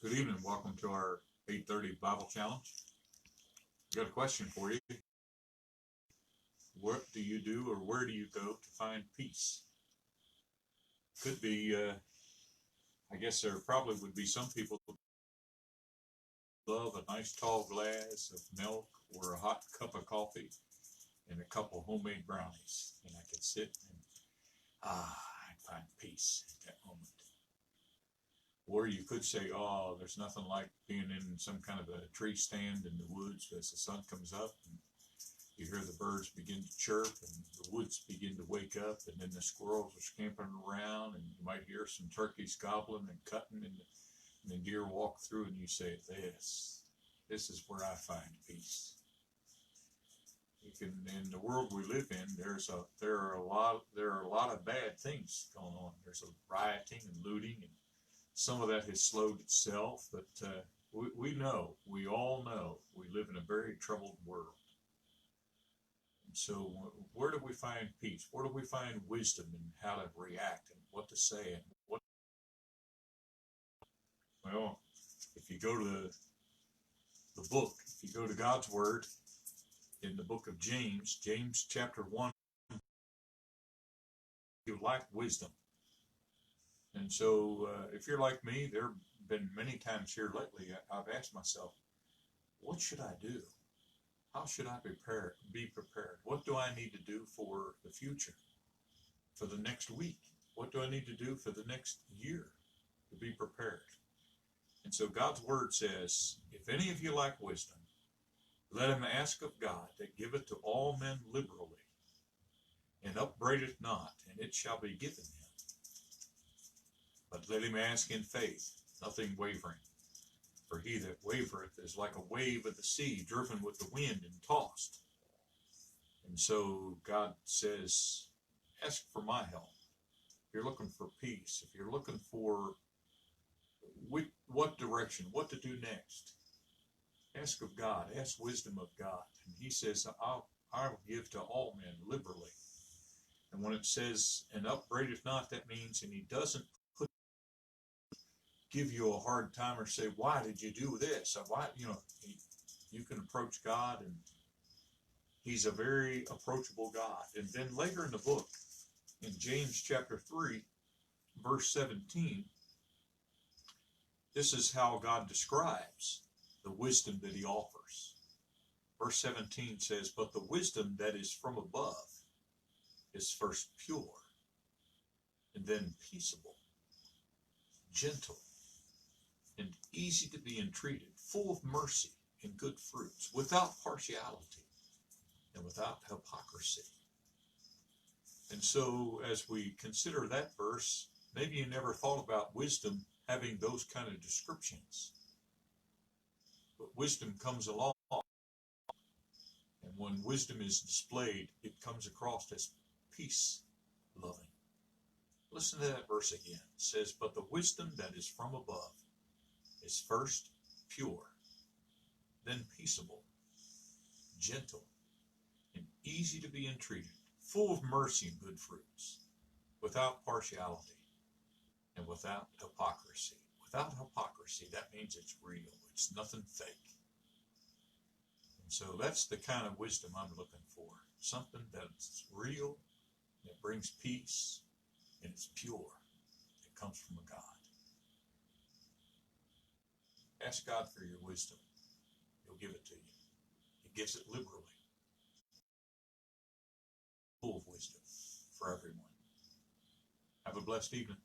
Good evening. Welcome to our 8:30 Bible Challenge. I've got a question for you. What do you do or where do you go to find peace? Could be, I guess there probably would be some people who love a nice tall glass of milk or a hot cup of coffee and a couple homemade brownies. And I could sit and, I'd find peace at that moment. Or you could say, oh, there's nothing like being in some kind of a tree stand in the woods as the sun comes up and you hear the birds begin to chirp and the woods begin to wake up and then the squirrels are scampering around and you might hear some turkeys gobbling and cutting and the deer walk through and you say, this is where I find peace. In the world we live in, there are a lot of bad things going on. There's a rioting and looting, and some of that has slowed itself, but we all know we live in a very troubled world. And so where do we find peace? Where do we find wisdom in how to react and what to say? Well, if you go to the book, if you go to God's Word in the book of James chapter 1, you lack wisdom. And so if you're like me, there have been many times here lately I've asked myself, what should I do? How should I be prepared? What do I need to do for the future, for the next week? What do I need to do for the next year to be prepared? And so God's Word says, if any of you lack wisdom, let him ask of God that giveth to all men liberally, and upbraideth not, and it shall be given him. But let him ask in faith, nothing wavering. For he that wavereth is like a wave of the sea, driven with the wind and tossed. And so God says, ask for my help. If you're looking for peace, if you're looking for what direction, what to do next, ask of God, ask wisdom of God. And he says, I'll give to all men liberally. And when it says, and upbraideth not, that means, and he doesn't give you a hard time or say, why did you do this? Why, you can approach God, and he's a very approachable God. And then later in the book, in James chapter 3, verse 17, this is how God describes the wisdom that he offers. Verse 17 says, but the wisdom that is from above is first pure, and then peaceable, gentle, and easy to be entreated, full of mercy and good fruits, without partiality and without hypocrisy. And so as we consider that verse, maybe you never thought about wisdom having those kind of descriptions. But wisdom comes along, and when wisdom is displayed, it comes across as peace-loving. Listen to that verse again. It says, but the wisdom that is from above is first pure, then peaceable, gentle, and easy to be entreated, full of mercy and good fruits, without partiality and without hypocrisy. Without hypocrisy, that means it's real. It's nothing fake. And so that's the kind of wisdom I'm looking for. Something that's real, that brings peace, and it's pure. It comes from a God. Ask God for your wisdom. He'll give it to you. He gives it liberally. Full of wisdom for everyone. Have a blessed evening.